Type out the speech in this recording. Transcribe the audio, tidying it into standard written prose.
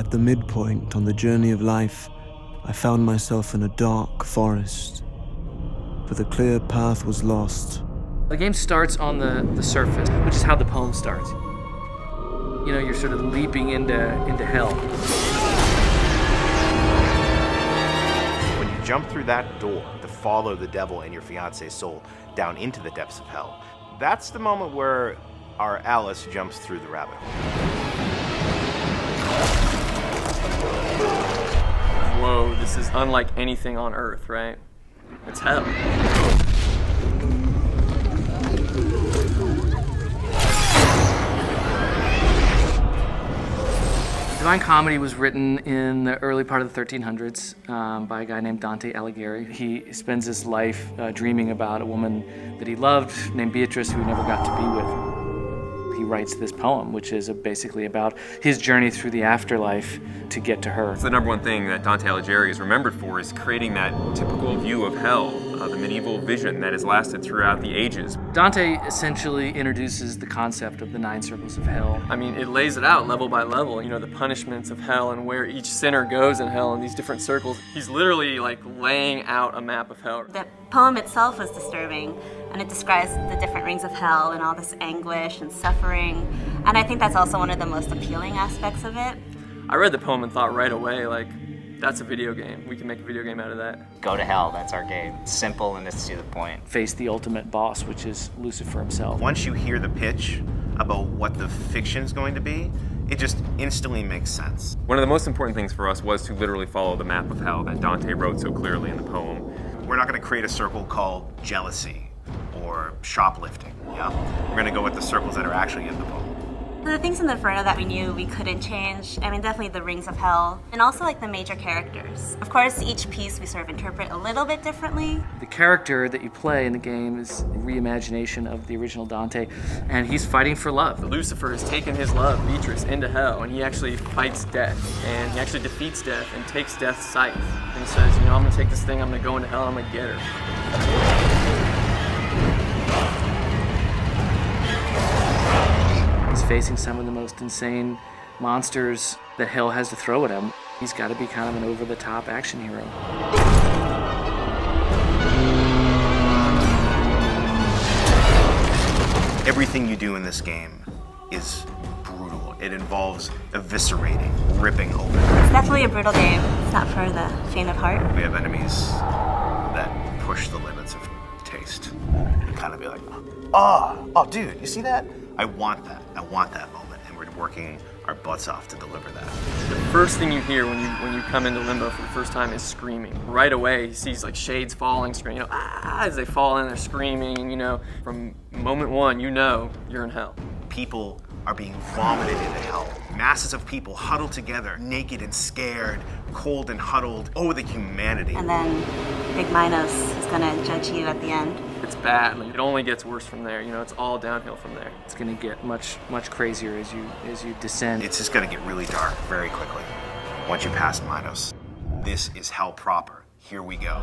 At the midpoint on the journey of life, I found myself in a dark forest, for the clear path was lost. The game starts on the surface, which is how the poem starts. You know, you're sort of leaping into hell. When you jump through that door to follow the devil and your fiance's soul down into the depths of hell, that's the moment where our Alice jumps through the rabbit hole. Whoa, this is unlike anything on Earth, right? It's hell. Divine Comedy was written in the early part of the 1300s by a guy named Dante Alighieri. He spends his life dreaming about a woman that he loved named Beatrice, who he never got to be with. He writes this poem, which is basically about his journey through the afterlife to get to her. It's the number one thing that Dante Alighieri is remembered for, is creating that typical view of hell, the medieval vision that has lasted throughout the ages. Dante essentially introduces the concept of the 9 circles of hell. I mean, it lays it out level by level, you know, the punishments of hell and where each sinner goes in hell in these different circles. He's literally like laying out a map of hell. The poem itself was disturbing, and it describes the different rings of hell and all this anguish and suffering. And I think that's also one of the most appealing aspects of it. I read the poem and thought right away, like, that's a video game. We can make a video game out of that. Go to hell, that's our game. Simple and it's to the point. Face the ultimate boss, which is Lucifer himself. Once you hear the pitch about what the fiction's going to be, it just instantly makes sense. One of the most important things for us was to literally follow the map of hell that Dante wrote so clearly in the poem. We're not going to create a circle called jealousy or shoplifting, yeah? We're going to go with the circles that are actually in the poem. The things in the Inferno that we knew we couldn't change, I mean, definitely the rings of hell, and also like the major characters. Of course, each piece we sort of interpret a little bit differently. The character that you play in the game is a reimagination of the original Dante, and he's fighting for love. Lucifer has taken his love, Beatrice, into hell, and he actually fights death, and he actually defeats death and takes death's scythe. And he says, you know, I'm gonna take this thing, I'm gonna go into hell, I'm gonna get her. Facing some of the most insane monsters that hell has to throw at him. He's got to be kind of an over-the-top action hero. Everything you do in this game is brutal. It involves eviscerating, ripping open. It's definitely a brutal game. It's not for the faint of heart. We have enemies that push the limits of taste. Kind of be like, oh, dude, you see that? I want that moment, and we're working our butts off to deliver that. The first thing you hear when you come into Limbo for the first time is screaming. Right away, he sees like shades falling, screaming, you know, as they fall in, they're screaming, and you know, from moment one, you know you're in hell. People are being vomited into hell. Masses of people huddled together, naked and scared, cold and huddled. Oh, the humanity. And then Big Minos is gonna judge you at the end. It's bad. Like, it only gets worse from there. You know, it's all downhill from there. It's going to get much crazier as you descend. It's just going to get really dark very quickly. Once you pass Minos, this is hell proper. Here we go.